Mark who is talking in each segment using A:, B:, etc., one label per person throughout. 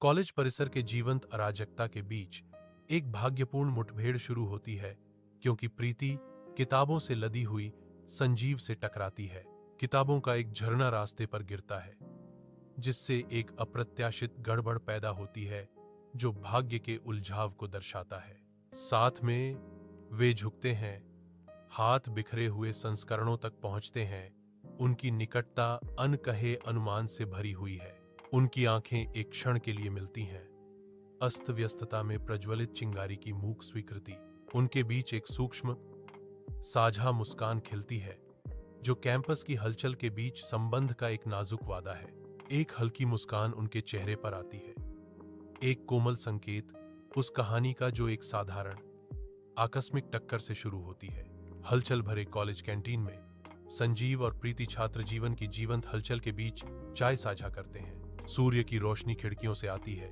A: College परिसर के जीवंत अराजकता के बीच एक भाग्यपूर्ण मुठभेड़ शुरू होती है, क्योंकि प्रीति किताबों से लदी हुई संजीव से टकराती है। किताबों का एक झरना रास्ते पर गिरता है, जिससे एक अप्रत्याशित गड़बड़ पैदा होती है जो भाग्य के उलझाव को दर्शाता है। साथ में वे झुकते हैं, हाथ बिखरे हुए संस्करणों तक पहुंचते हैं। उनकी निकटता अनकहे अनुमान से भरी हुई है। उनकी आंखें एक क्षण के लिए मिलती हैं, अस्त व्यस्तता में प्रज्वलित चिंगारी की मूक स्वीकृति। उनके बीच एक सूक्ष्म साझा मुस्कान खिलती है, जो कैंपस की हलचल के बीच संबंध का एक नाजुक वादा है। एक हल्की मुस्कान उनके चेहरे पर आती है, एक कोमल संकेत उस कहानी का जो एक साधारण आकस्मिक टक्कर से शुरू होती है। हलचल भरे कॉलेज कैंटीन में संजीव और प्रीति छात्र जीवन की जीवंत हलचल के बीच चाय साझा करते हैं। सूर्य की रोशनी खिड़कियों से आती है,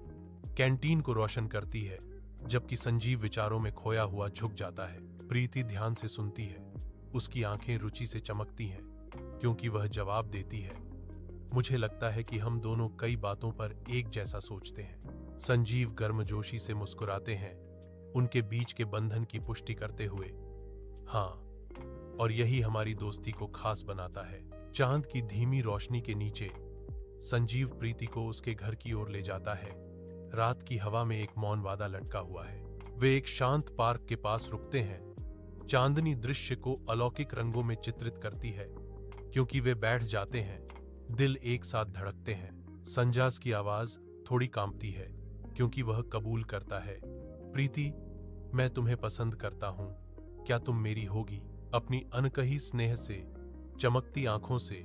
A: कैंटीन को रोशन करती है, जबकि संजीव विचारों में खोया हुआ झुक जाता है। प्रीति ध्यान से सुनती है, उसकी आंखें रुचि से चमकती हैं, क्योंकि वह जवाब देती है, मुझे लगता है कि हम दोनों कई बातों पर एक जैसा सोचते हैं। संजीव गर्मजोशी से मुस्कुराते हैं, उनके बीच के बंधन की पुष्टि करते हुए, हाँ, और यही हमारी दोस्ती को खास बनाता है। चांद की धीमी रोशनी के नीचे संजीव प्रीति को उसके घर की ओर ले जाता है। रात की हवा में एक मौन वादा लटका हुआ है। वे एक शांत पार्क के पास रुकते हैं। चांदनी दृश्य को अलौकिक रंगों में चित्रित करती है। क्योंकि वे बैठ जाते हैं, दिल एक साथ धड़कते हैं। संजास की आवाज थोड़ी कांपती है, क्योंकि वह कबूल करता है, प्रीति, मैं तुम्हें पसंद करता हूं, क्या तुम मेरी होगी? अपनी अनकही स्नेह से चमकती आंखों से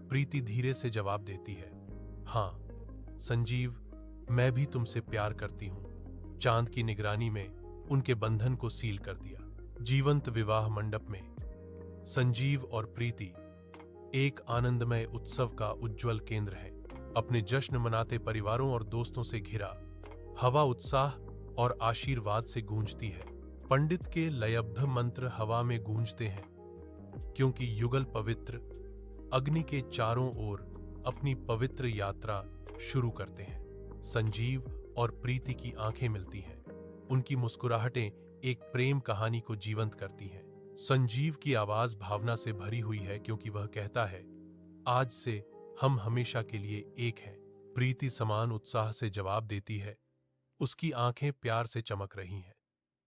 A: प्रीति धीरे से जवाब देती है, हाँ संजीव, मैं भी तुमसे प्यार करती हूं। चांद की निगरानी में उनके बंधन को सील कर दिया। जीवंत विवाह मंडप में संजीव और प्रीति एक आनंदमय उत्सव का उज्जवल केंद्र है। अपने जश्न मनाते परिवारों और दोस्तों से घिरा हवा उत्साह और आशीर्वाद से गूंजती है। पंडित के लयबद्ध मंत्र हवा में गूंजते हैं, क्योंकि युगल पवित्र अग्नि के चारों ओर अपनी पवित्र यात्रा शुरू करते हैं। संजीव और प्रीति की आंखें मिलती हैं, उनकी मुस्कुराहटें एक प्रेम कहानी को जीवंत करती हैं। संजीव की आवाज भावना से भरी हुई है, क्योंकि वह कहता है, आज से हम हमेशा के लिए एक हैं। प्रीति समान उत्साह से जवाब देती है, उसकी आंखें प्यार से चमक रही हैं,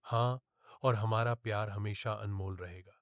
A: हाँ, और हमारा प्यार हमेशा अनमोल रहेगा।